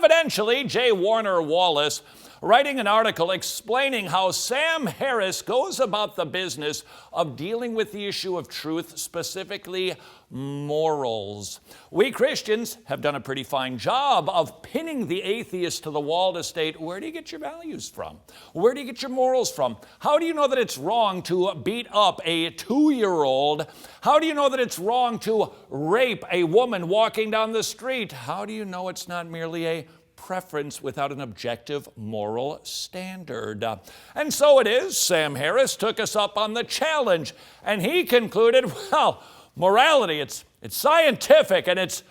Providentially, J. Warner Wallace, writing an article explaining how Sam Harris goes about the business of dealing with the issue of truth, specifically morals. We Christians have done a pretty fine job of pinning the atheist to the wall to state, where do you get your values from? Where do you get your morals from? How do you know that it's wrong to beat up a 2-year-old? How do you know that it's wrong to rape a woman walking down the street? How do you know it's not merely a preference without an objective moral standard? And so it is, Sam Harris took us up on the challenge, and he concluded, well, morality, it's scientific and it's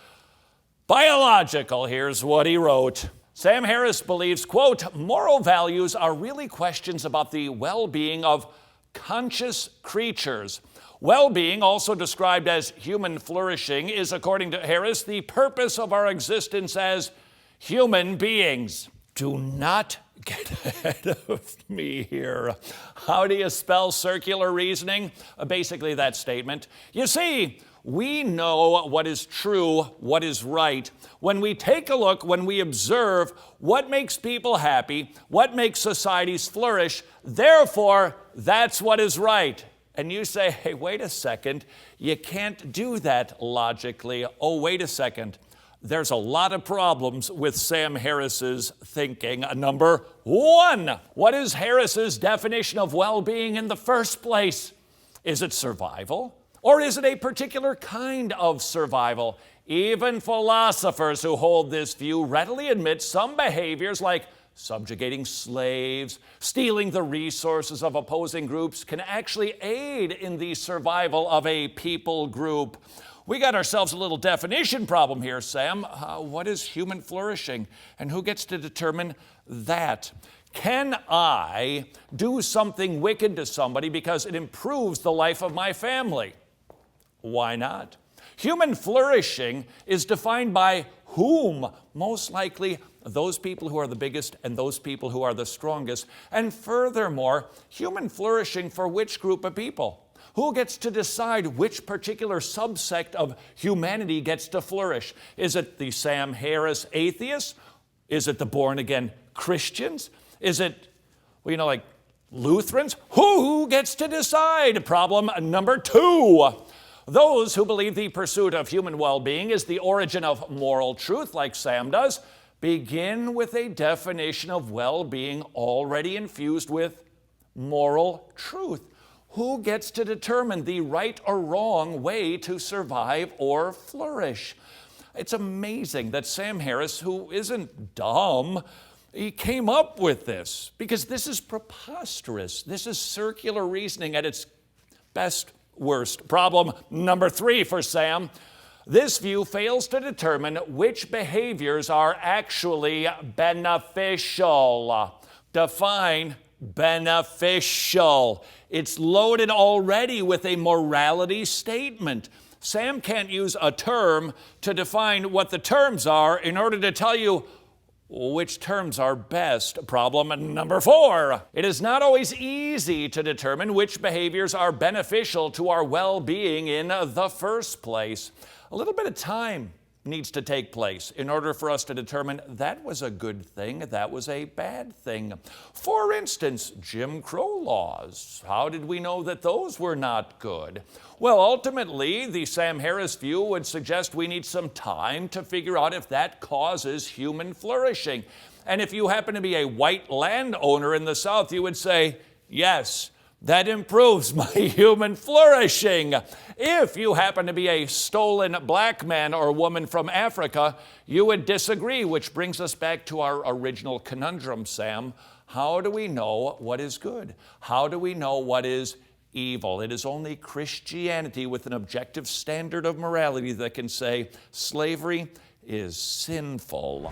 biological. Here's what he wrote. Sam Harris believes, quote, moral values are really questions about the well-being of conscious creatures. Well-being, also described as human flourishing, is, according to Harris, the purpose of our existence as human beings. Do not get ahead of me here. How do you spell circular reasoning? Basically that statement. You see, we know what is true, what is right, when we take a look, when we observe what makes people happy, what makes societies flourish. Therefore, that's what is right. And you say, hey, wait a second, you can't do that logically. Oh, wait a second. There's a lot of problems with Sam Harris's thinking. Number one, what is Harris's definition of well-being in the first place? Is it survival? Or is it a particular kind of survival? Even philosophers who hold this view readily admit some behaviors like subjugating slaves, stealing the resources of opposing groups can actually aid in the survival of a people group. We got ourselves a little definition problem here, Sam. What is human flourishing? And who gets to determine that? Can I do something wicked to somebody because it improves the life of my family? Why not? Human flourishing is defined by whom? Most likely those people who are the biggest and those people who are the strongest. And furthermore, human flourishing for which group of people? Who gets to decide which particular subsect of humanity gets to flourish? Is it the Sam Harris atheists? Is it the born-again Christians? Is it, like Lutherans? Who gets to decide? Problem number two. Those who believe the pursuit of human well-being is the origin of moral truth, like Sam does, begin with a definition of well-being already infused with moral truth. Who gets to determine the right or wrong way to survive or flourish? It's amazing that Sam Harris, who isn't dumb, he came up with this, because this is preposterous. This is circular reasoning at its best, worst. Problem number three for Sam. This view fails to determine which behaviors are actually beneficial. Define beneficial. It's loaded already with a morality statement. Sam can't use a term to define what the terms are in order to tell you which terms are best. Problem number four. It is not always easy to determine which behaviors are beneficial to our well-being in the first place. A little bit of time needs to take place in order for us to determine that was a good thing, that was a bad thing. For instance, Jim Crow laws. How did we know that those were not good? Well, ultimately, the Sam Harris view would suggest we need some time to figure out if that causes human flourishing. And if you happen to be a white landowner in the South, you would say, yes, that improves my human flourishing. If you happen to be a stolen black man or woman from Africa, you would disagree, which brings us back to our original conundrum, Sam. How do we know what is good? How do we know what is evil? It is only Christianity with an objective standard of morality that can say slavery is sinful.